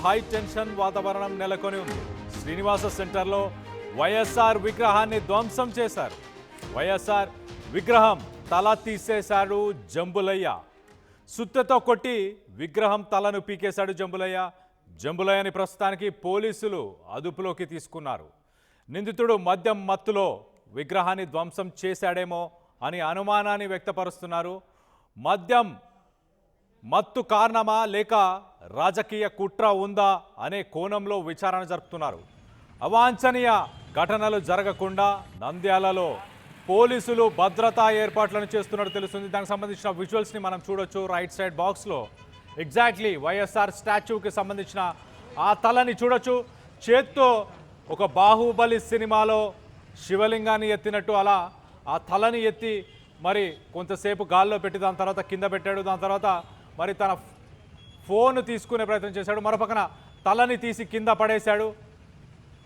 High tension వాతావరణం నెలకొని ఉంది. శ్రీనివాస సెంటర్లో వైఎస్ఆర్ విగ్రహాన్ని ధ్వంసం చేశారు. వైఎస్ఆర్ విగ్రహం తల తీసేశాడు జంబులయ్య. సుత్తెతో కొట్టి విగ్రహం తలను పీకేశాడు జంబులయ్య. జంబులయ్యని ప్రస్తుతానికి పోలీసులు అదుపులోకి తీసుకున్నారు. నిందితుడు మద్యం మత్తులో విగ్రహాన్ని ధ్వంసం చేశాడేమో అని అనుమానాన్ని వ్యక్తపరుస్తున్నారు. మద్యం మత్తు కారణమా లేక రాజకీయ కుట్ర ఉందా అనే కోణంలో విచారణ జరుపుతున్నారు. అవాంఛనీయ ఘటనలు జరగకుండా నంద్యాలలో పోలీసులు భద్రతా ఏర్పాట్లను చేస్తున్నట్టు తెలుస్తుంది. దానికి సంబంధించిన విజువల్స్ని మనం చూడొచ్చు. రైట్ సైడ్ బాక్స్లో ఎగ్జాక్ట్లీ వైఎస్ఆర్ స్టాచ్యూకి సంబంధించిన ఆ తలని చూడొచ్చు. చేత్తో ఒక బాహుబలి సినిమాలో శివలింగాన్ని ఎత్తినట్టు అలా ఆ తలని ఎత్తి మరి కొంతసేపు గాల్లో పెట్టి దాని తర్వాత కింద పెట్టాడు. దాని తర్వాత మరి తన ఫోన్ తీసుకునే ప్రయత్నం చేశాడు. మరోపక్కన తలని తీసి కింద పడేశాడు.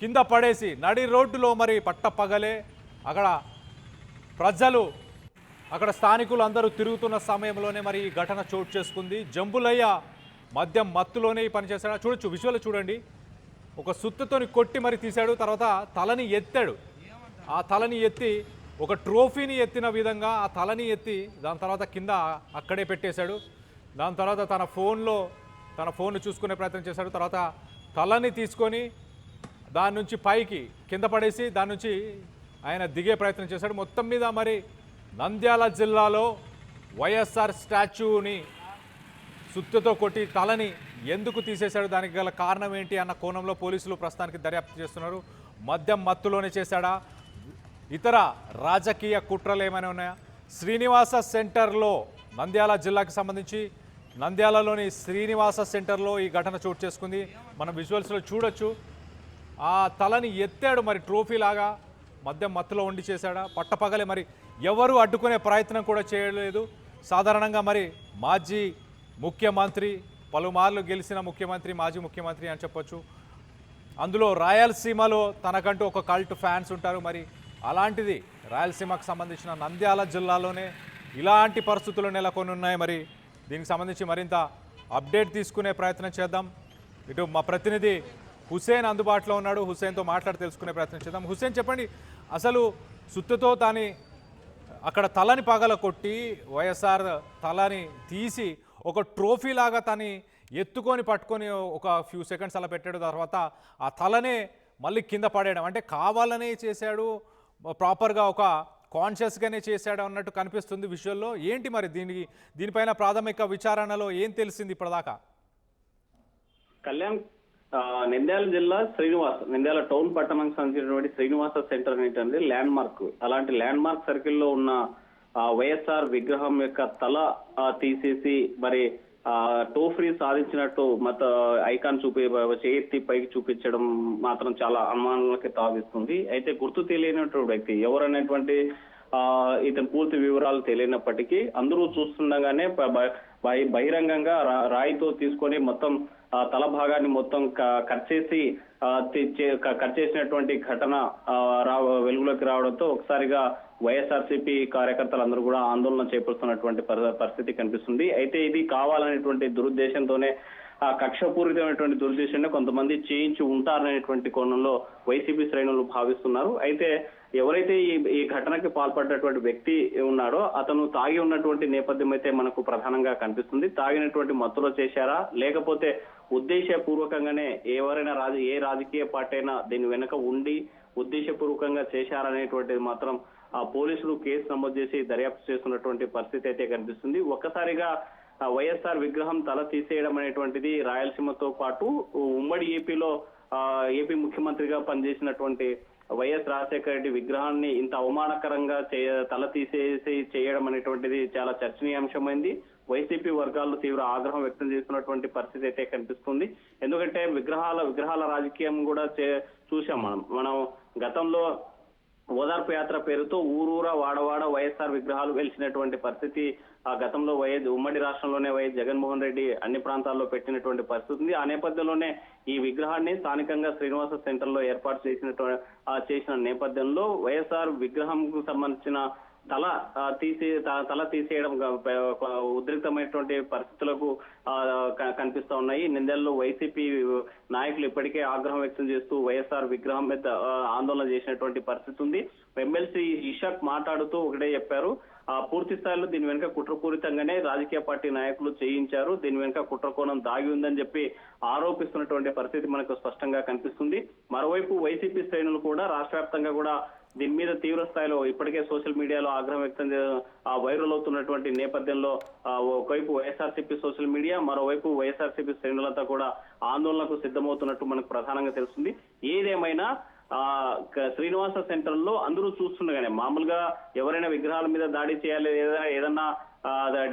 కింద పడేసి నడి రోడ్డులో మరి పట్టపగలే అక్కడ ప్రజలు అక్కడ స్థానికులు అందరూ తిరుగుతున్న సమయంలోనే మరి ఈ ఘటన చోటు చేసుకుంది. జంబులయ్య మద్యం మత్తులోనే ఈ పని చేశాడు. చూడొచ్చు, విజువల్ చూడండి. ఒక సుత్తతోని కొట్టి మరి తీశాడు. తర్వాత తలని ఎత్తాడు. ఆ తలని ఎత్తి ఒక ట్రోఫీని ఎత్తిన విధంగా ఆ తలని ఎత్తి దాని తర్వాత కింద అక్కడే పెట్టేశాడు. దాని తర్వాత తన ఫోన్ చూసుకునే ప్రయత్నం చేశాడు. తర్వాత తలని తీసుకొని దాని నుంచి పైకి కింద పడేసి దాని నుంచి ఆయన దిగే ప్రయత్నం చేశాడు. మొత్తం మీద మరి నంద్యాల జిల్లాలో వైఎస్ఆర్ స్టాచ్యూని సుత్తుతో కొట్టి తలని ఎందుకు తీసేశాడు, దానికి గల కారణం ఏంటి అన్న కోణంలో పోలీసులు ప్రస్తుతానికి దర్యాప్తు చేస్తున్నారు. మద్యం మత్తులోనే చేశాడా, ఇతర రాజకీయ కుట్రలు ఏమైనా ఉన్నాయా? శ్రీనివాస సెంటర్లో నంద్యాల జిల్లాకి సంబంధించి నంద్యాలలోని శ్రీనివాస సెంటర్లో ఈ ఘటన చోటు చేసుకుంది. మనం విజువల్స్లో చూడొచ్చు. ఆ తలని ఎత్తాడు మరి ట్రోఫీ లాగా. మద్యం మత్తులో ఉండి చేశాడా, పట్టపగలే మరి ఎవరు అడ్డుకునే ప్రయత్నం కూడా చేయలేదు. సాధారణంగా మరి మాజీ ముఖ్యమంత్రి, పలుమార్లు గెలిచిన ముఖ్యమంత్రి, మాజీ ముఖ్యమంత్రి అని చెప్పొచ్చు. అందులో రాయలసీమలో తనకంటూ ఒక కల్ట్ ఫ్యాన్స్ ఉంటారు. మరి అలాంటిది రాయలసీమకు సంబంధించిన నంద్యాల జిల్లాలోనే ఇలాంటి పరిస్థితులు నెలకొని ఉన్నాయి. మరి దీనికి సంబంధించి మరింత అప్డేట్ తీసుకునే ప్రయత్నం చేద్దాం. ఇటు మా ప్రతినిధి హుసేన్ అందుబాటులో ఉన్నాడు. హుసేన్తో మాట్లాడి తెలుసుకునే ప్రయత్నం చేద్దాం. హుసేన్, చెప్పండి, అసలు సుత్తుతో తాని అక్కడ తలని పగల కొట్టి వైఎస్ఆర్ తలని తీసి ఒక ట్రోఫీ లాగా తని ఎత్తుకొని పట్టుకొని ఒక ఫ్యూ సెకండ్స్ అలా పెట్టాడు. తర్వాత ఆ తలనే మళ్ళీ కింద పడేయడం అంటే కావాలనే చేశాడు, ప్రాపర్గా ఒక కాన్షియస్గానే చేశాడు అన్నట్టు కనిపిస్తుంది విజువల్లో. ఏంటి మరి దీనిపైన ప్రాథమిక విచారణలో ఏం తెలిసింది ఇప్పటిదాకా? కళ్యాణ్, నంద్యాల జిల్లా నంద్యాల టౌన్ పట్టణానికి సంబంధించినటువంటి శ్రీనివాస సెంటర్ అనేటువంటి ల్యాండ్ మార్క్. అలాంటి ల్యాండ్ మార్క్ సర్కిల్లో ఉన్న వైఎస్ఆర్ విగ్రహం యొక్క తల తీసేసి మరి ట్రోఫీ సాధించినట్టు ఐకాన్ చేతి పైకి చూపించడం మాత్రం చాలా అనుమానాలకి తావిస్తుంది. అయితే గుర్తు తెలియనటువంటి వ్యక్తి ఎవరనేటువంటి ఇతని పూర్తి వివరాలు తెలియనప్పటికీ అందరూ చూస్తుండగానే బహిరంగంగా రాయితో తీసుకొని మొత్తం తల భాగాన్ని మొత్తం కట్ చేసినటువంటి ఘటన వెలుగులోకి రావడంతో ఒకసారిగా వైఎస్ఆర్సీపీ కార్యకర్తలందరూ కూడా ఆందోళన చేపడుతున్నటువంటి పరిస్థితి కనిపిస్తుంది. అయితే ఇది కావాలనేటువంటి దురుద్దేశంతోనే కక్షపూరితమైనటువంటి దురుద్దేశాన్ని కొంతమంది చేయించి ఉంటారనేటువంటి కోణంలో వైసీపీ శ్రేణులు భావిస్తున్నారు. అయితే ఎవరైతే ఈ ఘటనకి పాల్పడినటువంటి వ్యక్తి ఉన్నాడో అతను తాగి ఉన్నటువంటి నేపథ్యం అయితే మనకు ప్రధానంగా కనిపిస్తుంది. తాగినటువంటి మత్తులో చేశారా, లేకపోతే ఉద్దేశపూర్వకంగానే ఎవరైనా ఏ రాజకీయ పార్టీ అయినా దీని వెనుక ఉండి ఉద్దేశపూర్వకంగా చేశారనేటువంటిది మాత్రం పోలీసులు కేసు నమోదు చేసి దర్యాప్తు చేస్తున్నటువంటి పరిస్థితి అయితే కనిపిస్తుంది. ఒక్కసారిగా వైఎస్ఆర్ విగ్రహం తల తీసేయడం అనేటువంటిది రాయలసీమతో పాటు ఉమ్మడి ఏపీ ముఖ్యమంత్రిగా పనిచేసినటువంటి వైఎస్ రాజశేఖర రెడ్డి విగ్రహాన్ని ఇంత అవమానకరంగా తల తీసేసి చేయడం అనేటువంటిది చాలా చర్చనీయాంశమైంది. వైసీపీ వర్గాల్లో తీవ్ర ఆగ్రహం వ్యక్తం చేస్తున్నటువంటి పరిస్థితి అయితే కనిపిస్తుంది. ఎందుకంటే విగ్రహాల రాజకీయం కూడా చూసాం మనం గతంలో ఓదార్పు యాత్ర పేరుతో ఊరూరా వాడవాడ వైఎస్ఆర్ విగ్రహాలు వెలిసినటువంటి పరిస్థితి ఆ గతంలో ఉమ్మడి రాష్ట్రంలోనే వైఎస్ జగన్మోహన్ రెడ్డి అన్ని ప్రాంతాల్లో పెట్టినటువంటి పరిస్థితి ఉంది. ఆ నేపథ్యంలోనే ఈ విగ్రహాన్ని స్థానికంగా శ్రీనివాస సెంటర్ లో ఏర్పాటు చేసిన నేపథ్యంలో వైఎస్ఆర్ విగ్రహంకు సంబంధించిన తల తీసేయడం ఉద్రిక్తమైనటువంటి పరిస్థితులకు కనిపిస్తా ఉన్నాయి. నిందల్లో వైసీపీ నాయకులు ఇప్పటికే ఆగ్రహం వ్యక్తం చేస్తూ వైఎస్ఆర్ విగ్రహం మీద ఆందోళన చేసినటువంటి పరిస్థితి ఉంది. ఎమ్మెల్సీ ఇషాక్ మాట్లాడుతూ ఒకటే చెప్పారు, పూర్తి స్థాయిలో దీని వెనుక కుట్రపూరితంగానే రాజకీయ పార్టీ నాయకులు చేయించారు, దీని వెనుక కుట్రకోణం దాగి ఉందని చెప్పి ఆరోపిస్తున్నటువంటి పరిస్థితి మనకు స్పష్టంగా కనిపిస్తుంది. మరోవైపు వైసీపీ శ్రేణులు కూడా రాష్ట్ర వ్యాప్తంగా కూడా దీని మీద తీవ్ర స్థాయిలో ఇప్పటికే సోషల్ మీడియాలో ఆగ్రహం వ్యక్తం వైరల్ అవుతున్నటువంటి నేపథ్యంలో ఒకవైపు వైఎస్ఆర్సీపీ సోషల్ మీడియా, మరోవైపు వైఎస్ఆర్సీపీ శ్రేణులంతా కూడా ఆందోళనకు సిద్ధమవుతున్నట్టు మనకు ప్రధానంగా తెలుస్తుంది. ఏదేమైనా శ్రీనివాస సెంటర్ లో అందరూ చూస్తుండగానే మామూలుగా ఎవరైనా విగ్రహాల మీద దాడి చేయాలి, ఏదన్నా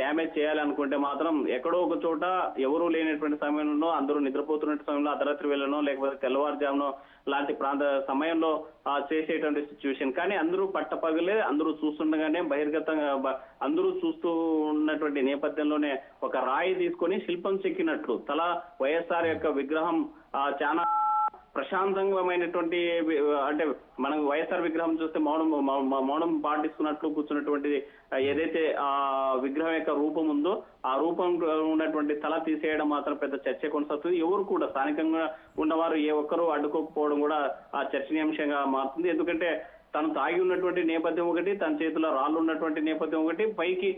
డ్యామేజ్ చేయాలి అనుకుంటే మాత్రం ఎక్కడో ఒక చోట ఎవరూ లేనటువంటి సమయంలో, అందరూ నిద్రపోతున్నటువంటి సమయంలో, అర్ధరాత్రి వేళనో లేకపోతే తెల్లవారుజామునో లాంటి చేసేటువంటి సిచ్యువేషన్. కానీ అందరూ పట్టపగలే అందరూ చూస్తుండగానే బహిర్గతంగా అందరూ చూస్తూ ఉన్నటువంటి నేపథ్యంలోనే ఒక రాయి తీసుకొని శిల్పం చెక్కినట్లు వైఎస్ఆర్ యొక్క విగ్రహం చాలా ప్రశాంతమైనటువంటి, అంటే మనం వైఎస్ఆర్ విగ్రహం చూస్తే మౌనం పాటిస్తున్నట్లు కూర్చున్నటువంటి ఏదైతే ఆ విగ్రహం యొక్క రూపం ఉందో ఆ రూపం ఉన్నటువంటి తల తీసేయడం మాత్రం పెద్ద చర్చ కొనసాగుతుంది. ఎవరు కూడా స్థానికంగా ఉన్నవారు ఏ ఒక్కరూ అడ్డుకోకపోవడం కూడా ఆ చర్చనీయాంశంగా మారుతుంది. ఎందుకంటే తను తాగి ఉన్నటువంటి నేపథ్యం ఒకటి, తన చేతిలో రాళ్ళు ఉన్నటువంటి నేపథ్యం ఒకటి, పైకి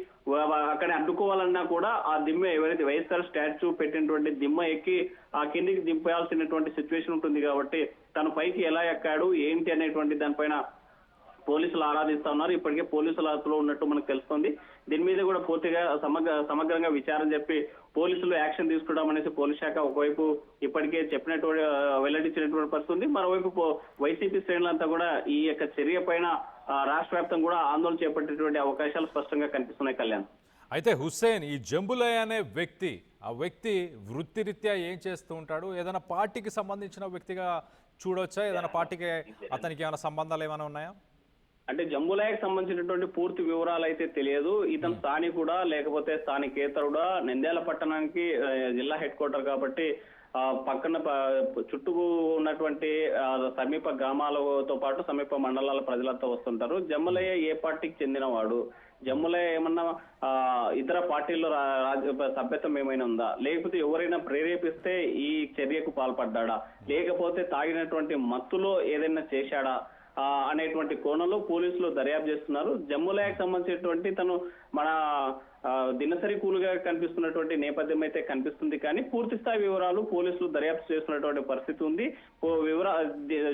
అక్కడ అడ్డుకోవాలన్నా కూడా ఆ దిమ్మ ఎవరైతే వైఎస్ఆర్ స్టాచ్యూ పెట్టినటువంటి దిమ్మ ఎక్కి ఆ కిందికి దింపాల్సినటువంటి సిచ్యువేషన్ ఉంటుంది. కాబట్టి తను పైకి ఎలా ఎక్కాడు ఏంటి అనేటువంటి దానిపైన పోలీసులు ఆరాధిస్తా ఉన్నారు. ఇప్పటికే పోలీసుల అదుపులో ఉన్నట్టు మనకు తెలుస్తుంది. దీని మీద కూడా పూర్తిగా సమగ్రంగా విచారణ చెప్పి పోలీసులు యాక్షన్ తీసుకుంటాం అనేసి పోలీస్ శాఖ ఒకవైపు ఇప్పటికే చెప్పినటువంటి వెల్లడించినటువంటి పరిస్థితి ఉంది. మరోవైపు వైసీపీ శ్రేణులంతా కూడా ఈ యొక్క చర్య పైన రాష్ట్ర వ్యాప్తంగా కూడా ఆందోళన చేపట్టేటువంటి అవకాశాలు స్పష్టంగా కనిపిస్తున్నాయి. కళ్యాణ్, అయితే హుస్సేన్ ఈ జంబులయ్య అనే వ్యక్తి, ఆ వ్యక్తి వృత్తిరీత్యా ఏం చేస్తూ ఉంటాడు? ఏదైనా పార్టీకి సంబంధించిన వ్యక్తిగా చూడొచ్చా? ఏదైనా పార్టీకి అతనికి ఏమైనా సంబంధాలు ఏమైనా ఉన్నాయా? అంటే జంబులయ్యకు సంబంధించినటువంటి పూర్తి వివరాలు అయితే తెలియదు. ఇతను స్థానికుడా లేకపోతే స్థానికేతరుడా? నంద్యాల పట్టణానికి జిల్లా హెడ్ క్వార్టర్ కాబట్టి పక్కన చుట్టూ ఉన్నటువంటి సమీప గ్రామాలతో పాటు సమీప మండలాల ప్రజలంతా వస్తుంటారు. జంబులయ్య ఏ పార్టీకి చెందినవాడు? జంబులయ్య ఏమన్నా ఇతర పార్టీల్లో సభ్యత్వం ఏమైనా ఉందా? లేకపోతే ఎవరైనా ప్రేరేపిస్తే ఈ చర్యకు పాల్పడ్డా? లేకపోతే తాగినటువంటి మత్తులో ఏదైనా చేశాడా అనేటువంటి కోణంలో పోలీసులు దర్యాప్తు చేస్తున్నారు. జంబులయ్యకు సంబంధించినటువంటి తను మన దినసరి కూలుగా కనిపిస్తున్నటువంటి నేపథ్యం అయితే కనిపిస్తుంది. కానీ పూర్తి స్థాయి వివరాలు పోలీసులు దర్యాప్తు చేస్తున్నటువంటి పరిస్థితి ఉంది.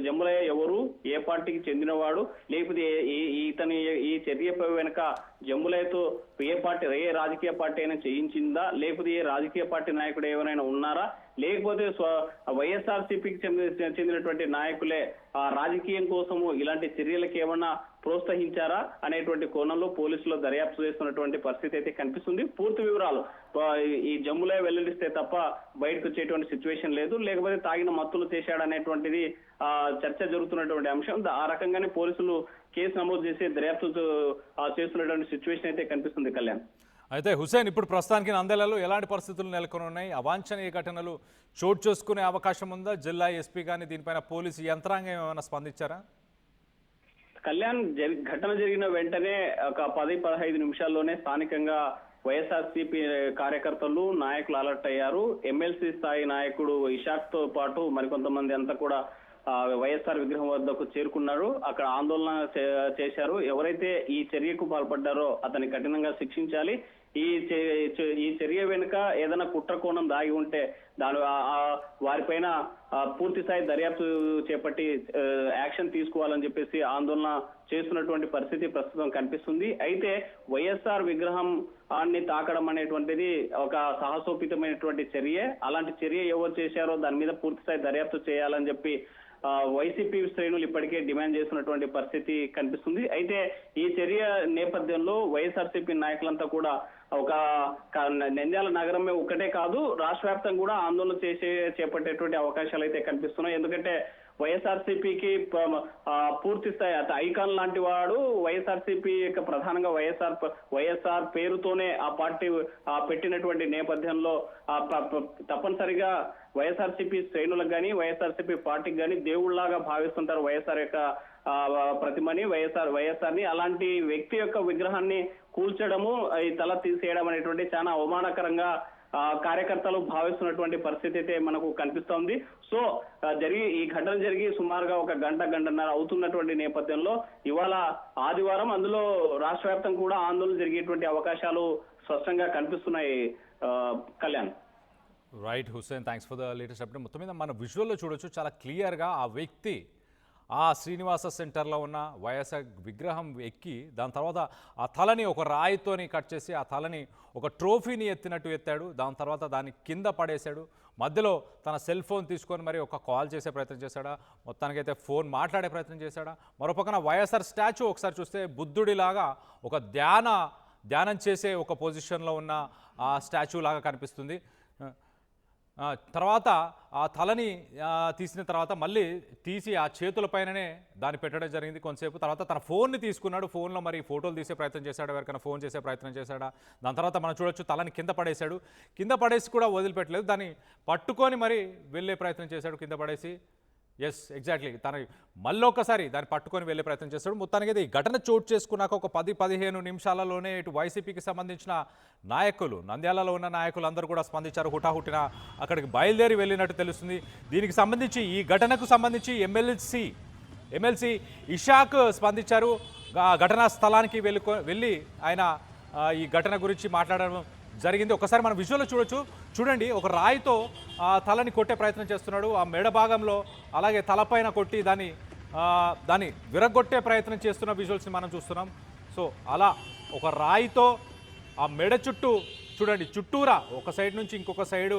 జంబులయ్య ఎవరు, ఏ పార్టీకి చెందినవాడు, లేకపోతే ఇతని ఈ చర్యపై వెనుక జంబులయ్యతో ఏ రాజకీయ పార్టీ అయినా చేయించిందా, లేకపోతే ఏ రాజకీయ పార్టీ నాయకుడు ఎవరైనా ఉన్నారా, లేకపోతే వైఎస్ఆర్సీపీకి చెందినటువంటి నాయకులే రాజకీయం కోసము ఇలాంటి చర్యలకు ఏమన్నా ప్రోత్సహించారా అనేటువంటి కోణంలో పోలీసులు దర్యాప్తు చేస్తున్నటువంటి పరిస్థితి అయితే కనిపిస్తుంది. పూర్తి వివరాలు ఈ జంబులయ్య వెల్లడిస్తే తప్ప బయటకు వచ్చేటువంటి సిచ్యువేషన్ లేదు. లేకపోతే తాగిన మత్తులు చేశాడనేటువంటిది చర్చ జరుగుతున్నటువంటి అంశం. ఆ రకంగానే పోలీసులు కేసు నమోదు చేసి దర్యాప్తు చేస్తున్నటువంటి సిచ్యువేషన్ అయితే కనిపిస్తుంది. కళ్యాణ్, అయితే హుస్సేన్, ఇప్పుడు ప్రస్తుతానికి నంద్యాలలో ఎలాంటి పరిస్థితులు నెలకొని ఉన్నాయి? అవాంఛనీయ ఘటనలు చోటు చేసుకునే అవకాశం ఉందా? జిల్లా ఎస్పీ కానీ దీనిపైన పోలీసు యంత్రాంగం ఏమైనా స్పందించారా? కళ్యాణ్, ఘటన జరిగిన వెంటనే ఒక 10-15 నిమిషాల్లోనే స్థానికంగా వైఎస్ఆర్సీపీ కార్యకర్తలు నాయకులు అలర్ట్ అయ్యారు. ఎమ్మెల్సీ స్థాయి నాయకుడు ఇషాక్ తో పాటు మరికొంతమంది అంతా కూడా వైఎస్ఆర్ విగ్రహం వద్దకు చేరుకున్నారు. అక్కడ ఆందోళన చేశారు. ఎవరైతే ఈ చర్యకు పాల్పడ్డారో అతన్ని కఠినంగా శిక్షించాలి. ఈ చర్య వెనుక ఏదైనా కుట్ర కోణం దాగి ఉంటే వారిపైన పూర్తి స్థాయి దర్యాప్తు చేపట్టి యాక్షన్ తీసుకోవాలని చెప్పేసి ఆందోళన చేస్తున్నటువంటి పరిస్థితి ప్రస్తుతం కనిపిస్తుంది. అయితే వైఎస్ఆర్ విగ్రహాన్ని తాకడం అనేటువంటిది ఒక సాహసోపితమైనటువంటి చర్య. అలాంటి చర్య ఎవరు చేశారో దాని మీద పూర్తి స్థాయి దర్యాప్తు చేయాలని చెప్పి వైసీపీ శ్రేణులు ఇప్పటికే డిమాండ్ చేస్తున్నటువంటి పరిస్థితి కనిపిస్తుంది. అయితే ఈ చర్య నేపథ్యంలో వైఎస్ఆర్సీపీ నాయకులంతా కూడా ఒక నంద్యాల నగరమే ఒక్కటే కాదు, రాష్ట్ర వ్యాప్తంగా కూడా ఆందోళన చేపట్టేటువంటి అవకాశాలు అయితే కనిపిస్తున్నాయి. ఎందుకంటే వైఎస్ఆర్సీపీకి పూర్తి స్థాయి ఐకాన్ లాంటి వాడు వైఎస్ఆర్సీపీ యొక్క ప్రధానంగా వైఎస్ఆర్ పేరుతోనే ఆ పార్టీ పెట్టినటువంటి నేపథ్యంలో తప్పనిసరిగా వైఎస్ఆర్సీపీ శ్రేణులకు కానీ వైఎస్ఆర్సీపీ పార్టీకి కానీ దేవుళ్లాగా భావిస్తుంటారు వైఎస్ఆర్ యొక్క ప్రతిమని వైఎస్ఆర్ని అలాంటి వ్యక్తి యొక్క విగ్రహాన్ని కూల్చడము, ఈ తల తీసేయడం అనేటువంటి చాలా అవమానకరంగా కార్యకర్తలు భావిస్తున్నటువంటి పరిస్థితి అయితే మనకు కనిపిస్తోంది. సో ఈ ఘటన జరిగి సుమారుగా ఒక గంటన్నర అవుతున్నటువంటి నేపథ్యంలో ఇవాళ ఆదివారం, అందులో రాష్ట్ర వ్యాప్తంగా కూడా ఆందోళన జరిగేటువంటి అవకాశాలు స్పష్టంగా కనిపిస్తున్నాయి. Kalyan. Right Hussain, thanks for the latest update. మొత్తం మీద మన విజువల్లో చూడొచ్చు, చాలా క్లియర్గా ఆ వ్యక్తి ఆ శ్రీనివాస సెంటర్లో ఉన్న వైఎస్ఆర్ విగ్రహం ఎక్కి దాని తర్వాత ఆ తలని ఒక రాయితోని కట్ చేసి ఆ తలని ఒక ట్రోఫీని ఎత్తినట్టు ఎత్తాడు. దాని తర్వాత దాన్ని కింద పడేశాడు. మధ్యలో తన సెల్ ఫోన్ తీసుకొని మరి ఒక కాల్ చేసే ప్రయత్నం చేశాడా, మొత్తానికైతే ఫోన్ మాట్లాడే ప్రయత్నం చేశాడా. మరో పక్కన వైఎస్ఆర్ స్టాచ్యూ ఒకసారి చూస్తే బుద్ధుడిలాగా ఒక ధ్యానం చేసే ఒక పొజిషన్లో ఉన్న ఆ స్టాచ్యూ లాగా కనిపిస్తుంది. తర్వాత ఆ తలని తీసిన తర్వాత మళ్ళీ తీసి ఆ చేతులపైననే దాన్ని పెట్టడం జరిగింది కొంతసేపు. తర్వాత తన ఫోన్ని తీసుకున్నాడు, ఫోన్లో మరి ఫోటోలు తీసే ప్రయత్నం చేశాడు, ఎవరికైనా ఫోన్ చేసే ప్రయత్నం చేశాడా. దాని తర్వాత మనం చూడొచ్చు తలని కింద పడేశాడు. కింద పడేసి కూడా వదిలిపెట్టలేదు, దాన్ని పట్టుకొని మరి వెళ్ళే ప్రయత్నం చేశాడు కింద పడేసి. ఎస్, ఎగ్జాక్ట్లీ, తన మళ్ళొక్కసారి దాన్ని పట్టుకొని వెళ్ళే ప్రయత్నం చేస్తాడు. మొత్తానికి ఈ ఘటన చోటు చేసుకున్నాక ఒక 10-15 నిమిషాలలోనే ఇటు వైసీపీకి సంబంధించిన నాయకులు, నంద్యాలలో ఉన్న నాయకులు అందరూ కూడా స్పందించారు. హుటాహుటిన అక్కడికి బయలుదేరి వెళ్ళినట్టు తెలుస్తుంది. దీనికి సంబంధించి, ఈ ఘటనకు సంబంధించి ఎమ్మెల్సీ ఇషాక్ స్పందించారు. ఘటనా స్థలానికి వెళ్ళి ఆయన ఈ ఘటన గురించి మాట్లాడడం జరిగింది. ఒకసారి మనం విజువల్లో చూడండి, ఒక రాయితో ఆ తలని కొట్టే ప్రయత్నం చేస్తున్నాడు. ఆ మెడ భాగంలో అలాగే తలపైన కొట్టి దాన్ని విరగొట్టే ప్రయత్నం చేస్తున్న విజువల్స్ని మనం చూస్తున్నాం. సో అలా ఒక రాయితో ఆ మెడ చుట్టూ చూడండి, చుట్టూరా ఒక సైడ్ నుంచి ఇంకొక సైడు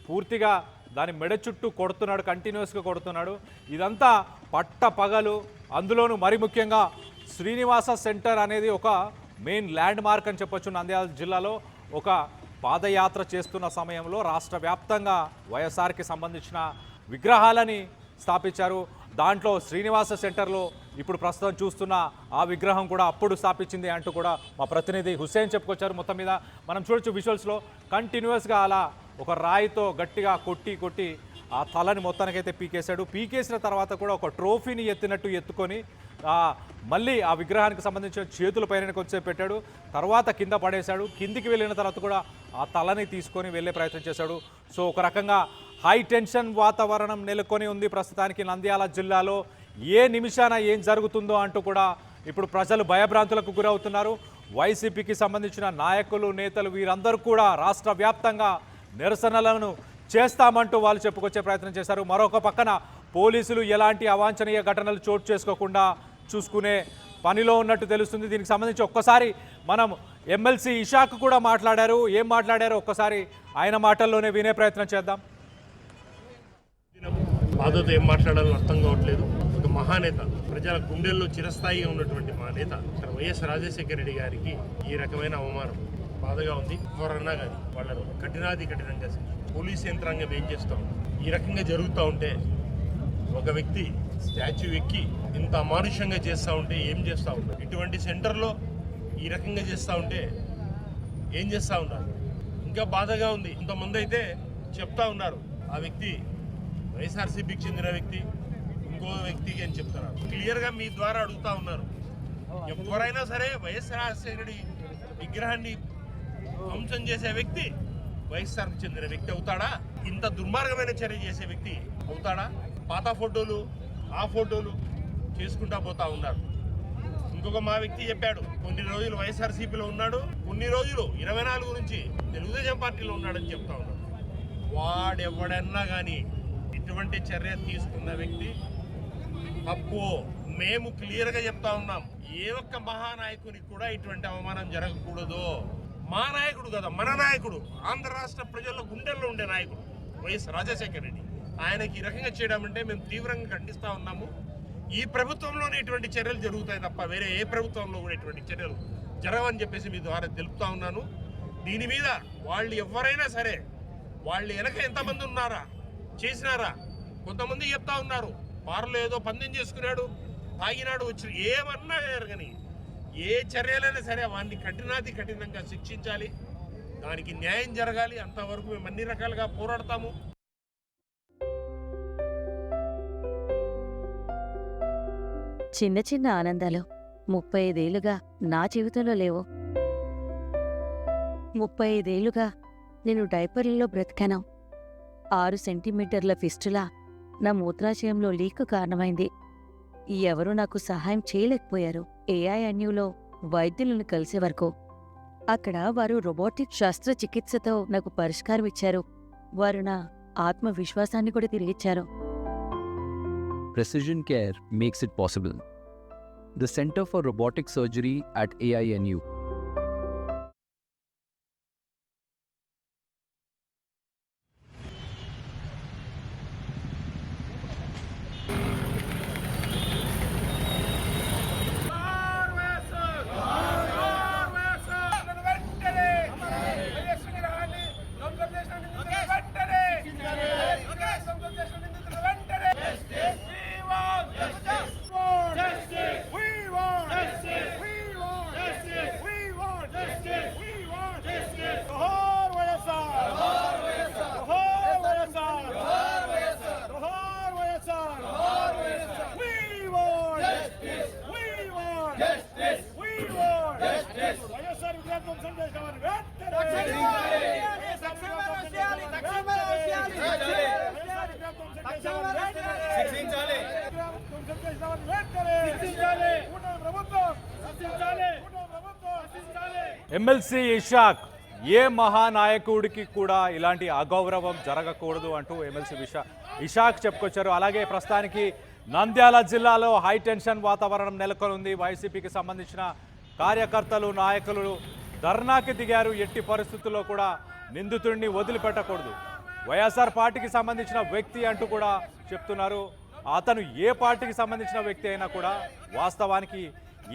పూర్తిగా దాని మెడ చుట్టూ కొడుతున్నాడు, కంటిన్యూస్గా కొడుతున్నాడు. ఇదంతా పగలు, అందులోనూ మరి ముఖ్యంగా శ్రీనివాస సెంటర్ అనేది ఒక మెయిన్ ల్యాండ్ మార్క్ అని చెప్పొచ్చు. నంద్యాల జిల్లాలో ఒక పాదయాత్ర చేస్తున్న సమయంలో రాష్ట్ర వ్యాప్తంగా వైఎస్ఆర్కి సంబంధించిన విగ్రహాలని స్థాపించారు. దాంట్లో శ్రీనివాస సెంటర్లో ఇప్పుడు ప్రస్తుతం చూస్తున్న ఆ విగ్రహం కూడా అప్పుడు స్థాపించింది అంటూ కూడా మా ప్రతినిధి హుస్సేన్ చెప్పుకొచ్చారు. మొత్తం మీద మనం చూడొచ్చు విజువల్స్లో కంటిన్యూస్గా అలా ఒక రాయితో గట్టిగా కొట్టి ఆ తలని మొత్తానికైతే పీకేసిన తర్వాత కూడా ఒక ట్రోఫీని ఎత్తుకొని మళ్ళీ ఆ విగ్రహానికి సంబంధించిన చేతులపైన కొంచెంసేపు పెట్టాడు. తర్వాత కింద పడేశాడు. కిందికి వెళ్ళిన తర్వాత కూడా ఆ తలని తీసుకొని వెళ్ళే ప్రయత్నం చేశాడు. సో ఒక రకంగా హై టెన్షన్ వాతావరణం నెలకొని ఉంది ప్రస్తుతానికి నంద్యాల జిల్లాలో. ఏ నిమిషాన ఏం జరుగుతుందో అంటూ కూడా ఇప్పుడు ప్రజలు భయభ్రాంతులకు గురవుతున్నారు. వైసీపీకి సంబంధించిన నాయకులు, నేతలు వీరందరూ కూడా రాష్ట్ర వ్యాప్తంగా నిరసనలను చేస్తామంటూ వాళ్ళు చెప్పుకొచ్చే ప్రయత్నం చేశారు. మరొక పక్కన పోలీసులు ఎలాంటి అవాంఛనీయ ఘటనలు చోటు చేసుకోకుండా చూసుకునే పనిలో ఉన్నట్టు తెలుస్తుంది. దీనికి సంబంధించి ఒక్కసారి మనం ఎమ్మెల్సీ ఇషాక్ కూడా మాట్లాడారు. ఏం మాట్లాడారో ఒక్కసారి ఆయన మాటల్లోనే వినే ప్రయత్నం చేద్దాం. బాధతో ఏం మాట్లాడాలో అర్థం కావట్లేదు. ఒక మహానేత, ప్రజల గుండెల్లో చిరస్థాయిగా ఉన్నటువంటి మా నేత వైఎస్ రాజశేఖర రెడ్డి గారికి ఈ రకమైన అవమానం బాధగా ఉంది. ఎవరన్నా కానీ వాళ్ళను కఠినంగా పోలీస్ యంత్రాంగం ఏం చేస్తాం, ఈ రకంగా జరుగుతూ ఉంటే ఒక వ్యక్తి స్టాచ్యూ ఎక్కి ఇంత అమానుషంగా చేస్తూ ఉంటే ఏం చేస్తూ ఉంటారు? ఇటువంటి సెంటర్లో ఈ రకంగా చేస్తూ ఉంటే ఏం చేస్తూ ఉన్నారు? ఇంకా బాధగా ఉంది. ఇంతమంది అయితే చెప్తా ఉన్నారు ఆ వ్యక్తి వైఎస్ఆర్సీపీకి చెందిన వ్యక్తి, ఇంకో వ్యక్తికి అని చెప్తున్నారు. క్లియర్గా మీ ద్వారా అడుగుతా ఉన్నారు, ఎవరైనా సరే వైఎస్ రాజశేఖర రెడ్డి విగ్రహాన్ని ధ్వంసం చేసే వ్యక్తి వైఎస్ఆర్కి చెందిన వ్యక్తి అవుతాడా? ఇంత దుర్మార్గమైన చర్య చేసే వ్యక్తి అవుతాడా? పాత ఫోటోలు, ఆ ఫోటోలు చేసుకుంటా పోతా ఉన్నారు. ఇంకొక మా వ్యక్తి చెప్పాడు, కొన్ని రోజులు వైఎస్ఆర్సీపీలో ఉన్నాడు, కొన్ని రోజులు 24 నుంచి తెలుగుదేశం పార్టీలో ఉన్నాడని చెప్తా ఉన్నాడు. వాడెవడన్నా కానీ ఇటువంటి చర్య తీసుకున్న వ్యక్తి తప్పు. మేము క్లియర్గా చెప్తా ఉన్నాం, ఏ ఒక్క మహానాయకునికి కూడా ఇటువంటి అవమానం జరగకూడదు. మా నాయకుడు కదా, మన నాయకుడు, ఆంధ్ర రాష్ట్ర ప్రజల్లో గుండెల్లో ఉండే నాయకుడు వైఎస్ రాజశేఖర రెడ్డి. ఆయనకి ఈ రకంగా చేయడం అంటే మేము తీవ్రంగా ఖండిస్తూ ఉన్నాము. ఈ ప్రభుత్వంలోనే ఇటువంటి చర్యలు జరుగుతాయి తప్ప వేరే ఏ ప్రభుత్వంలో కూడా ఇటువంటి చర్యలు జరగవని చెప్పేసి మీ ద్వారా తెలుపుతా ఉన్నాను. దీని మీద వాళ్ళు ఎవరైనా సరే, వాళ్ళు వెనక ఎంతమంది ఉన్నారా, చేసినారా? కొంతమంది చెప్తా ఉన్నారు బార్లో ఏదో పందెం చేసుకున్నాడు, తాగినాడు, వచ్చి ఏమన్నా జరగని ఏ చర్యలైనా సరే వాడిని కఠినంగా శిక్షించాలి, దానికి న్యాయం జరగాలి. అంతవరకు మేము అన్ని రకాలుగా పోరాడతాము. చిన్న చిన్న ఆనందాలు 35 ఏళ్లుగా నా జీవితంలో లేవు. 35 ఏళ్లుగా నేను డైపర్లలో బ్రతికాను. 6 సెంటీమీటర్ల ఫిస్టులా నా మూత్రాశయంలో లీక్ కారణమైంది. ఎవరూ నాకు సహాయం చేయలేకపోయారు. ఏఐఎన్యూలో వైద్యులను కలిసే వరకు. అక్కడ వారు రోబోటిక్ శస్త్రచికిత్సతో నాకు పరిష్కారం ఇచ్చారు. వారు నా ఆత్మవిశ్వాసాన్ని కూడా తిరిగిచ్చారు. Precision Care makes it possible. The Center for Robotic Surgery at AINU. MLC Ishaq ఏ మహానాయకుడికి కూడా ఇలాంటి అగౌరవం జరగకూడదు అంటూ ఎమ్మెల్సీ ఇషాక్ చెప్పుకొచ్చారు. అలాగే ప్రస్తుతానికి నంద్యాల జిల్లాలో హై టెన్షన్ వాతావరణం నెలకొని ఉంది. వైసీపీకి సంబంధించిన కార్యకర్తలు నాయకులు ధర్నాకి దిగారు. ఎట్టి పరిస్థితుల్లో కూడా నిందితుడిని వదిలిపెట్టకూడదు. వైఎస్ఆర్ పార్టీకి సంబంధించిన వ్యక్తి అంటూ కూడా చెప్తున్నారు. అతను ఏ పార్టీకి సంబంధించిన వ్యక్తి అయినా కూడా వాస్తవానికి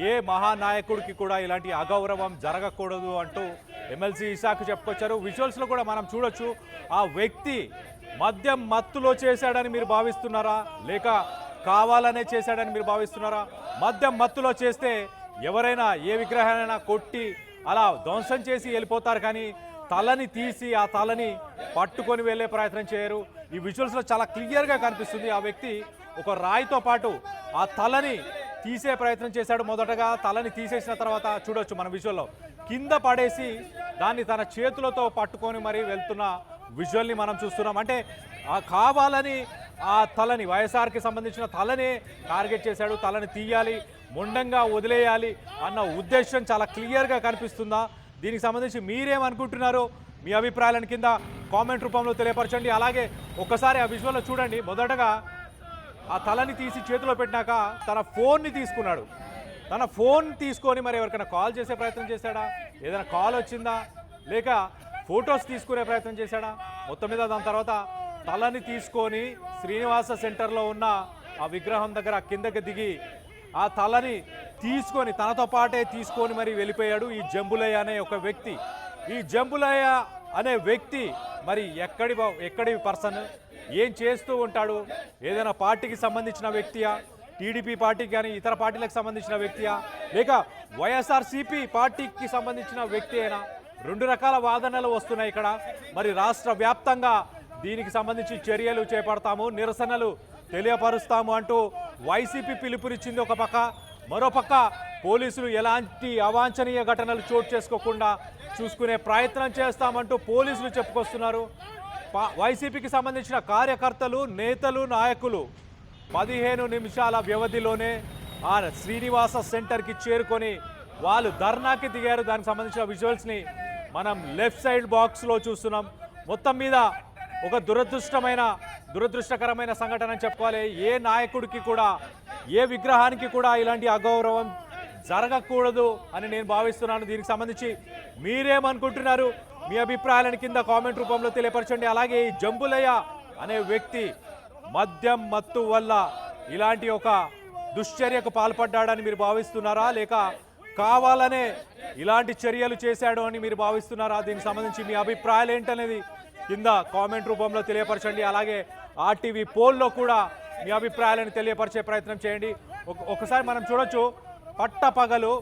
ఏ మహానాయకుడికి కూడా ఇలాంటి అగౌరవం జరగకూడదు అంటూ ఎమ్మెల్సీ ఇషాక్ చెప్పుకొచ్చారు. విజువల్స్లో కూడా మనం చూడొచ్చు. ఆ వ్యక్తి మద్యం మత్తులో చేశాడని మీరు భావిస్తున్నారా, లేక కావాలనే చేశాడని మీరు భావిస్తున్నారా? మద్యం మత్తులో చేస్తే ఎవరైనా ఏ విగ్రహాలైనా కొట్టి అలా ధ్వంసం చేసి వెళ్ళిపోతారు, కానీ తలని తీసి ఆ తలని పట్టుకొని వెళ్ళే ప్రయత్నం చేయరు. ఈ విజువల్స్లో చాలా క్లియర్గా కనిపిస్తుంది. ఆ వ్యక్తి ఒక రాయితో పాటు ఆ తలని తీసే ప్రయత్నం చేశాడు. మొదటగా తలని తీసేసిన తర్వాత చూడొచ్చు మన విజువల్లో కింద పడేసి దాన్ని తన చేతులతో పట్టుకొని మరి వెళ్తున్న విజువల్ని మనం చూస్తున్నాం. అంటే కావాలని ఆ తలని, వైఎస్ఆర్కి సంబంధించిన తలనే టార్గెట్ చేశాడు. తలని తీయాలి, మొండంగా వదిలేయాలి అన్న ఉద్దేశం చాలా క్లియర్గా కనిపిస్తుందా? దీనికి సంబంధించి మీరేమనుకుంటున్నారో మీ అభిప్రాయాలను కింద కామెంట్ రూపంలో తెలియపరచండి. అలాగే ఒక్కసారి ఆ విజువల్లో చూడండి. మొదటగా ఆ తలని తీసి చేతిలో పెట్టినాక తన ఫోన్ని తీసుకున్నాడు. తన ఫోన్ తీసుకొని మరి ఎవరికైనా కాల్ చేసే ప్రయత్నం చేశాడా, ఏదైనా కాల్ వచ్చిందా, లేక ఫొటోస్ తీసుకునే ప్రయత్నం చేశాడా? మొత్తం మీద దాని తర్వాత తలని తీసుకొని శ్రీనివాస సెంటర్లో ఉన్న ఆ విగ్రహం దగ్గర కిందకి దిగి ఆ తలని తీసుకొని తనతో పాటే తీసుకొని మరి వెళ్ళిపోయాడు ఈ జంబులయ్య అనే ఒక వ్యక్తి. ఈ జంబులయ్య అనే వ్యక్తి మరి ఎక్కడి పర్సన్, ఏం చేస్తూ ఉంటాడు? ఏదైనా పార్టీకి సంబంధించిన వ్యక్తియా, టీడీపీ పార్టీకి కానీ ఇతర పార్టీలకు సంబంధించిన వ్యక్తియా, లేక వైఎస్ఆర్సీపీ పార్టీకి సంబంధించిన వ్యక్తి అయినా? రెండు రకాల వాదనలు వస్తున్నాయి ఇక్కడ. మరి రాష్ట్ర వ్యాప్తంగా దీనికి సంబంధించి చర్యలు చేపడతాము, నిరసనలు తెలియపరుస్తాము అంటూ వైసీపీ పిలుపునిచ్చింది ఒక పక్క. మరోపక్క పోలీసులు ఎలాంటి అవాంఛనీయ ఘటనలు చోటు చేసుకోకుండా చూసుకునే ప్రయత్నం చేస్తామంటూ పోలీసులు చెప్పుకొస్తున్నారు. వైసీపీకి సంబంధించిన కార్యకర్తలు, నేతలు, నాయకులు 15 నిమిషాల వ్యవధిలోనే ఆ శ్రీనివాస సెంటర్కి చేరుకొని వాళ్ళు ధర్నాకి దిగారు. దానికి సంబంధించిన విజువల్స్ని మనం లెఫ్ట్ సైడ్ బాక్స్లో చూస్తున్నాం. మొత్తం మీద ఒక దురదృష్టకరమైన సంఘటన అని చెప్పుకోవాలి. ఏ నాయకుడికి కూడా, ఏ విగ్రహానికి కూడా ఇలాంటి అగౌరవం జరగకూడదు అని నేను భావిస్తున్నాను. దీనికి సంబంధించి మీరేమనుకుంటున్నారు? మీ అభిప్రాయాలను కింద కామెంట్ రూపంలో తెలియపరచండి. అలాగే ఈ జంబులయ్య అనే వ్యక్తి మద్యం మత్తు వల్ల ఇలాంటి ఒక దుశ్చర్యకు పాల్పడ్డాడని మీరు భావిస్తున్నారా, లేక కావాలనే ఇలాంటి చర్యలు చేశాడు అని మీరు భావిస్తున్నారా? దీనికి సంబంధించి మీ అభిప్రాయాలు ఏంటనేది కింద కామెంట్ రూపంలో తెలియపరచండి. అలాగే ఆర్టీవీ పోల్లో కూడా మీ అభిప్రాయాలను తెలియపరిచే ప్రయత్నం చేయండి. ఒకసారి మనం చూడొచ్చు, పట్టపగలు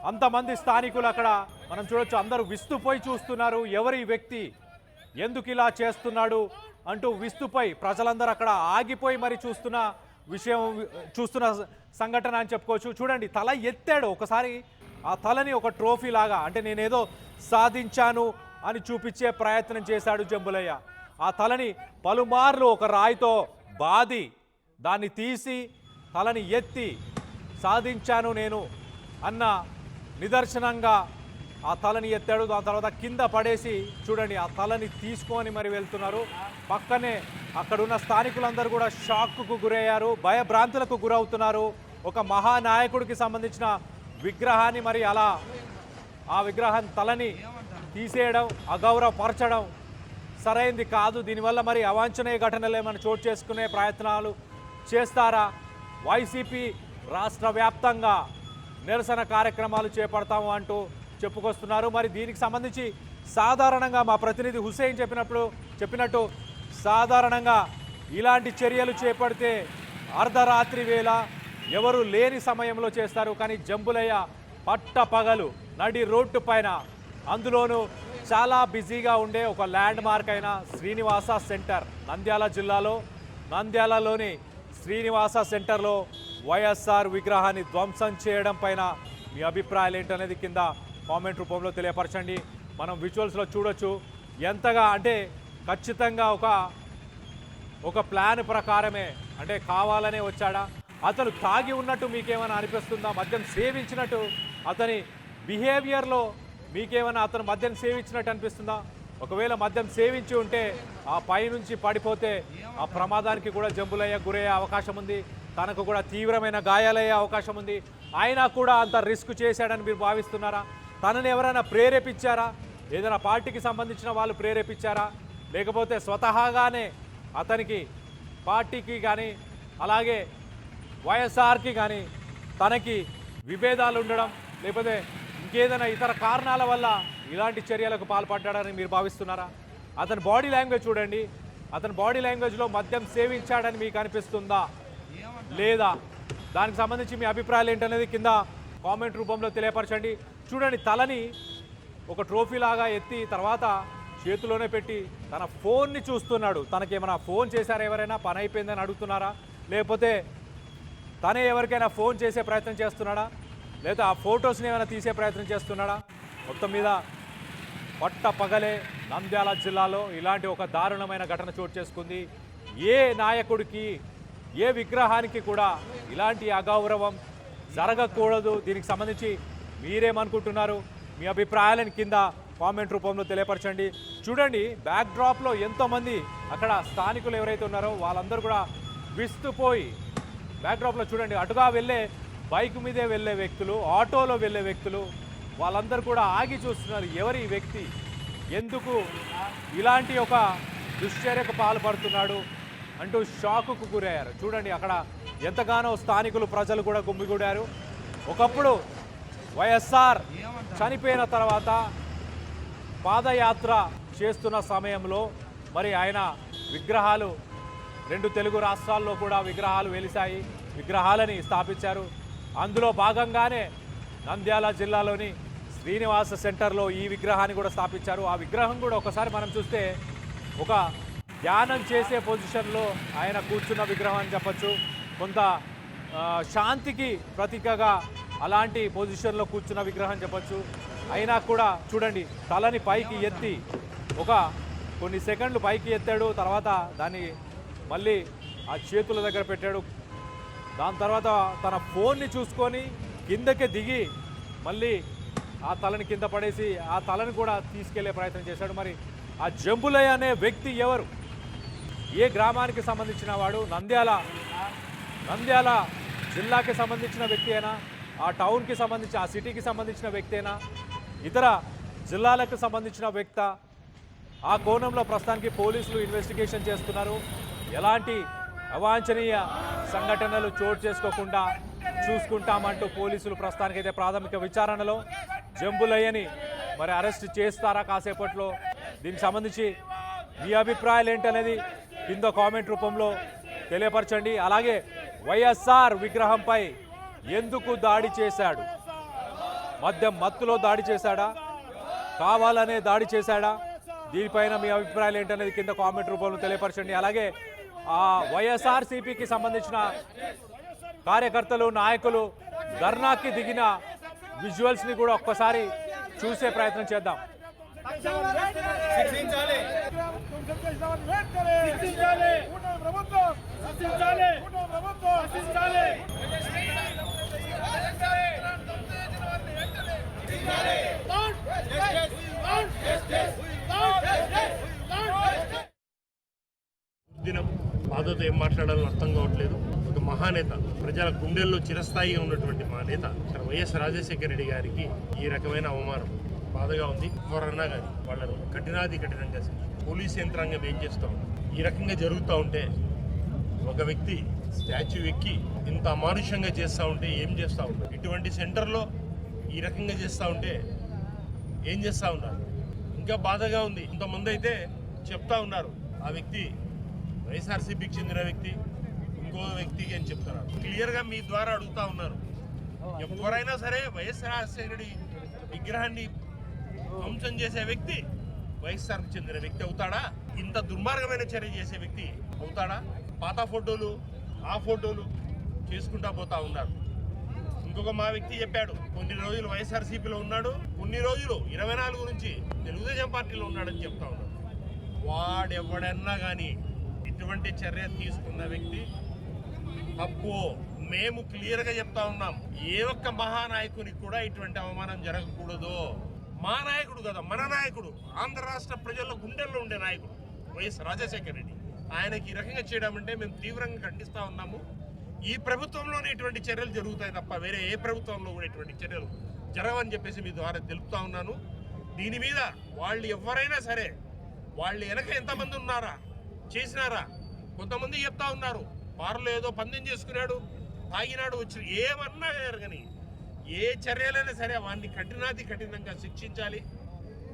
అంతమంది స్థానికులు అక్కడ మనం చూడొచ్చు, అందరూ విస్తుపోయి చూస్తున్నారు. ఎవరి వ్యక్తి, ఎందుకు ఇలా చేస్తున్నాడు అంటూ విస్తుపోయి ప్రజలందరూ అక్కడ ఆగిపోయి మరి చూస్తున్న విషయం చూస్తున్న సంఘటన అని చెప్పుకోవచ్చు. చూడండి, తల ఎత్తాడు ఒకసారి, ఆ తలని ఒక ట్రోఫీ లాగా, అంటే నేనేదో సాధించాను అని చూపించే ప్రయత్నం చేశాడు జంబులయ్య. ఆ తలని పలుమార్లు ఒక రాయితో బాది దాన్ని తీసి తలని ఎత్తి సాధించాను నేను అన్న నిదర్శనంగా ఆ తలని ఎత్తాడు. దాని తర్వాత కింద పడేసి చూడండి ఆ తలని తీసుకొని మరి వెళ్తున్నారు. పక్కనే అక్కడున్న స్థానికులందరూ కూడా షాక్కు గురయ్యారు, భయభ్రాంతులకు గురవుతున్నారు. ఒక మహానాయకుడికి సంబంధించిన విగ్రహాన్ని మరి అలా ఆ విగ్రహం తలని తీసేయడం, అగౌరవపరచడం సరైంది కాదు. దీనివల్ల మరి అవాంఛనీయ ఘటనలు ఏమైనా చోటు చేసుకునే ప్రయత్నాలు చేస్తారా? వైసీపీ రాష్ట్ర వ్యాప్తంగా నిరసన కార్యక్రమాలు చేపడతాము అంటూ చెప్పుకొస్తున్నారు. మరి దీనికి సంబంధించి సాధారణంగా మా ప్రతినిధి హుసేన్ చెప్పినట్టు సాధారణంగా ఇలాంటి చర్యలు చేపడితే అర్ధరాత్రి వేళ ఎవరు లేని సమయంలో చేస్తారు. కానీ జంబులయ్య పట్టపగలు నడి రోడ్డు పైన, అందులోనూ చాలా బిజీగా ఉండే ఒక ల్యాండ్ మార్క్ అయిన శ్రీనివాస సెంటర్, నంద్యాల జిల్లాలో నంద్యాలలోని శ్రీనివాస సెంటర్లో వైఎస్ఆర్ విగ్రహాన్ని ధ్వంసం చేయడం పైన మీ అభిప్రాయాలు ఏంటనేది కింద కామెంట్ రూపంలో తెలియపరచండి. మనం విజువల్స్లో చూడొచ్చు ఎంతగా, అంటే ఖచ్చితంగా ఒక ప్లాన్ ప్రకారమే, అంటే కావాలనే వచ్చాడా, అతను తాగి ఉన్నట్టు మీకేమైనా అనిపిస్తుందా, మద్యం సేవించినట్టు అతని బిహేవియర్లో మీకేమైనా అతను మద్యం సేవించినట్టు అనిపిస్తుందా? ఒకవేళ మద్యం సేవించి ఉంటే ఆ పైనుంచి పడిపోతే ఆ ప్రమాదానికి కూడా జంబులయ్య గురయ్యే అవకాశం ఉంది, తనకు కూడా తీవ్రమైన గాయాలయ్యే అవకాశం ఉంది. అయినా కూడా అంత రిస్క్ చేశాడని మీరు భావిస్తున్నారా? తనని ఎవరైనా ప్రేరేపించారా? ఏదైనా పార్టీకి సంబంధించిన వాళ్ళు ప్రేరేపించారా? లేకపోతే స్వతహాగానే అతనికి పార్టీకి కానీ అలాగే వైఎస్ఆర్కి కానీ తనకి విభేదాలు ఉండడం, లేకపోతే ఇంకేదైనా ఇతర కారణాల వల్ల ఇలాంటి చర్యలకు పాల్పడ్డాడని మీరు భావిస్తున్నారా? అతని బాడీ లాంగ్వేజ్ చూడండి, అతని బాడీ లాంగ్వేజ్లో మద్యం సేవించాడని మీకు అనిపిస్తుందా లేదా? దానికి సంబంధించి మీ అభిప్రాయాలు ఏంటనేది కింద కామెంట్ రూపంలో తెలియపరచండి. చూడండి, తలని ఒక ట్రోఫీ లాగా ఎత్తి తర్వాత చేతిలోనే పెట్టి తన ఫోన్ని చూస్తున్నాడు. తనకేమైనా ఫోన్ చేశారా, ఎవరైనా పని అయిపోయిందని అడుగుతున్నారా, లేకపోతే తనే ఎవరికైనా ఫోన్ చేసే ప్రయత్నం చేస్తున్నాడా, లేదా ఆ ఫొటోస్ని ఏమైనా తీసే ప్రయత్నం చేస్తున్నాడా? మొత్తం మీద పట్ట పగలే నంద్యాల జిల్లాలో ఇలాంటి ఒక దారుణమైన ఘటన చోటు చేసుకుంది. ఏ నాయకుడికి, ఏ విగ్రహానికి కూడా ఇలాంటి అగౌరవం జరగకూడదు. దీనికి సంబంధించి మీరేమనుకుంటున్నారు? మీ అభిప్రాయాలను కింద కామెంట్ రూపంలో తెలియపరచండి. చూడండి, బ్యాక్ డ్రాప్లో ఎంతోమంది అక్కడ స్థానికులు ఎవరైతే ఉన్నారో వాళ్ళందరూ కూడా విస్తుపోయి, బ్యాక్ డ్రాప్లో చూడండి, అటుగా వెళ్ళే బైక్ మీదే వెళ్ళే వ్యక్తులు, ఆటోలో వెళ్ళే వ్యక్తులు, వాళ్ళందరూ కూడా ఆగి చూస్తున్నారు. ఎవరి ఈ వ్యక్తి, ఎందుకు ఇలాంటి ఒక దుశ్చర్యకు పాల్పడుతున్నాడు అంటూ షాకుకు గురయ్యారు. చూడండి, అక్కడ ఎంతగానో స్థానికులు, ప్రజలు కూడా గుమ్మిగూడారు. ఒకప్పుడు వైఎస్ఆర్ చనిపోయిన తర్వాత పాదయాత్ర చేస్తున్న సమయంలో మరి ఆయన విగ్రహాలు 2 తెలుగు రాష్ట్రాల్లో కూడా విగ్రహాలు వెలిశాయి, విగ్రహాలని స్థాపించారు. అందులో భాగంగానే నంద్యాల జిల్లాలోని శ్రీనివాస సెంటర్లో ఈ విగ్రహాన్ని కూడా స్థాపించారు. ఆ విగ్రహం కూడా ఒకసారి మనం చూస్తే ఒక ధ్యానం చేసే పొజిషన్లో ఆయన కూర్చున్న విగ్రహం అని చెప్పచ్చు. కొంత శాంతికి ప్రతీకగా అలాంటి పొజిషన్లో కూర్చున్న విగ్రహం చెప్పచ్చు. అయినా కూడా చూడండి, తలని పైకి ఎత్తి కొన్ని సెకండ్లు పైకి ఎత్తాడు, తర్వాత దాన్ని మళ్ళీ ఆ చేతుల దగ్గర పెట్టాడు. దాని తర్వాత తన ఫోన్ని చూసుకొని కిందకి దిగి మళ్ళీ ఆ తలని కింద పడేసి ఆ తలని కూడా తీసుకెళ్లే ప్రయత్నం చేశాడు. మరి ఆ జంబులయ్య అనే వ్యక్తి ఎవరు, ఏ గ్రామానికి సంబంధించిన వాడు, నంద్యాల జిల్లాకి సంబంధించిన వ్యక్తి అయినా, ఆ టౌన్కి సంబంధించి, ఆ సిటీకి సంబంధించిన వ్యక్తి అయినా, ఇతర జిల్లాలకు సంబంధించిన వ్యక్త, ఆ కోణంలో ప్రస్తుతానికి పోలీసులు ఇన్వెస్టిగేషన్ చేస్తున్నారు. ఎలాంటి అవాంఛనీయ సంఘటనలు చోటు చేసుకోకుండా చూసుకుంటామంటూ పోలీసులు ప్రస్తుతానికైతే ప్రాథమిక విచారణలో జంబులయ్యని మరి అరెస్ట్ చేస్తారా కాసేపట్లో? దీనికి సంబంధించి మీ అభిప్రాయాలు ఏంటనేది కింద కామెంట్ రూపంలో తెలియపరచండి. అలాగే వైఎస్ఆర్ విగ్రహంపై ఎందుకు దాడి చేశాడు? మద్యం మత్తులో దాడి చేశాడా, కావాలనే దాడి చేశాడా? దీనిపైన మీ అభిప్రాయాలు ఏంటనేది కింద కామెంట్ రూపంలో తెలియపరచండి. అలాగే ఆ వైఎస్ఆర్సీపీకి సంబంధించిన కార్యకర్తలు నాయకులు ధర్నాకి దిగిన విజువల్స్ని కూడా ఒక్కసారి చూసే ప్రయత్నం చేద్దాం. దినం బాధతో ఏం మాట్లాడాలో అర్థం కావట్లేదు. ఒక మహానేత, ప్రజల గుండెల్లో చిరస్థాయిగా ఉన్నటువంటి మా నేత వైఎస్ రాజశేఖర రెడ్డి గారికి ఈ రకమైన అవమానం బాధగా ఉంది. ఎవరన్నా కానీ వాళ్ళను కఠినంగా పోలీస్ యంత్రాంగం ఏం చేస్తూ ఉంది? ఈ రకంగా జరుగుతూ ఉంటే ఒక వ్యక్తి స్టాచ్యూ ఎక్కి ఇంత అమానుషంగా చేస్తూ ఉంటే ఏం చేస్తూ ఉంటారు? ఇటువంటి సెంటర్లో ఈ రకంగా చేస్తూ ఉంటే ఏం చేస్తూ ఉన్నారు? ఇంకా బాధగా ఉంది. ఇంతమంది అయితే చెప్తా ఉన్నారు ఆ వ్యక్తి వైఎస్ఆర్సీపీకి చెందిన వ్యక్తి, ఇంకో వ్యక్తికి అని చెప్తున్నారు. క్లియర్గా మీ ద్వారా అడుగుతా ఉన్నారు, ఎవరైనా సరే వైఎస్ఆర్ రాజశేఖర రెడ్డి విగ్రహాన్ని ధ్వంసం చేసే వ్యక్తి వైఎస్ఆర్కి చెందిన వ్యక్తి అవుతాడా? ఇంత దుర్మార్గమైన చర్య చేసే వ్యక్తి అవుతాడా? పాత ఫోటోలు ఆ ఫోటోలు చేసుకుంటా పోతా ఉన్నారు. ఇంకొక మా వ్యక్తి చెప్పాడు, కొన్ని రోజులు వైఎస్ఆర్సీపీలో ఉన్నాడు, కొన్ని రోజులు 24 నుంచి తెలుగుదేశం పార్టీలో ఉన్నాడని చెప్తా ఉన్నాడు. వాడెవడన్నా కానీ ఇటువంటి చర్య తీసుకున్న వ్యక్తి తప్పు. మేము క్లియర్గా చెప్తా ఉన్నాం, ఏ ఒక్క మహానాయకునికి కూడా ఇటువంటి అవమానం జరగకూడదు. మా నాయకుడు కదా, మన నాయకుడు, ఆంధ్ర రాష్ట్ర ప్రజల గుండెల్లో ఉండే నాయకుడు వైఎస్ రాజశేఖర రెడ్డి. ఆయనకి ఈ రకంగా చేయడం అంటే మేము తీవ్రంగా ఖండిస్తూ ఉన్నాము. ఈ ప్రభుత్వంలోనే ఇటువంటి చర్యలు జరుగుతాయి తప్ప వేరే ఏ ప్రభుత్వంలో కూడా ఇటువంటి చర్యలు జరగవని చెప్పేసి మీ ద్వారా తెలుపుతా ఉన్నాను. దీని మీద వాళ్ళు ఎవరైనా సరే, వాళ్ళు వెనక ఎంతమంది ఉన్నారా, చేసినారా? కొంతమంది చెప్తా ఉన్నారు బార్లో ఏదో పందెం చేసుకున్నాడు, తాగినాడు, వచ్చి ఏమన్నా జరగని ఏ చర్యలైనా సరే వాడిని కఠినంగా శిక్షించాలి.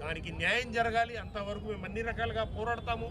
దానికి న్యాయం జరగాలి. అంతవరకు మేము అన్ని రకాలుగా పోరాడతాము.